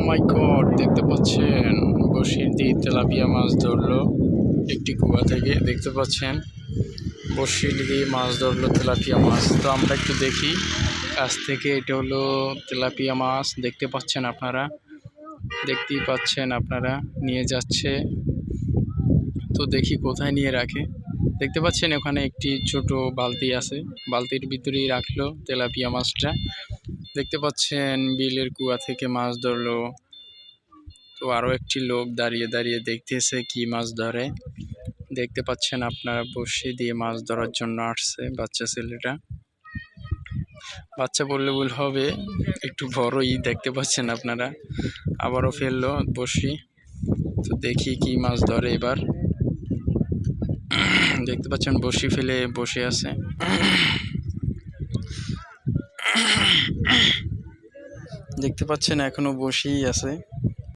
মাই god, দেখতে পাচ্ছেন বড়শি দিয়ে তেলাপিয়া মাছ ধরলো একটি কুয়া থেকে। দেখতে পাচ্ছেন বড়শি দিয়ে মাছ ধরলো তেলাপিয়া মাছ। তো আমরা একটু দেখি কাছ থেকে। এটা হলো তেলাপিয়া মাছ, দেখতে পাচ্ছেন আপনারা, দেখতেই পাচ্ছেন আপনারা। নিয়ে যাচ্ছে, তো দেখি কোথায় নিয়ে রাখে। দেখতে পাচ্ছেন ওখানে একটি ছোট বালতি আছে, বালতির ভিতরেই রাখলো তেলাপিয়া মাছটা। দেখতে পাচ্ছেন বিলের কুয়া থেকে মাছ ধরলো। তো আরো একটি লোক দাঁড়িয়ে দাঁড়িয়ে দেখতেছে কি মাছ ধরে। দেখতে পাচ্ছেন আপনারা বড়শি দিয়ে মাছ ধরার জন্য আসছে বাচ্চা ছেলেটা। বাচ্চা বললে ভুল হবে, একটু বড়ই। দেখতে পাচ্ছেন আপনারা আবারও ফেললো বড়শি। তো দেখি কি মাছ ধরে এবার। দেখতে পাচ্ছেন বড়শি ফেলে বসে আছে। দেখতে পাচ্ছেন এখনো বসেই আছে।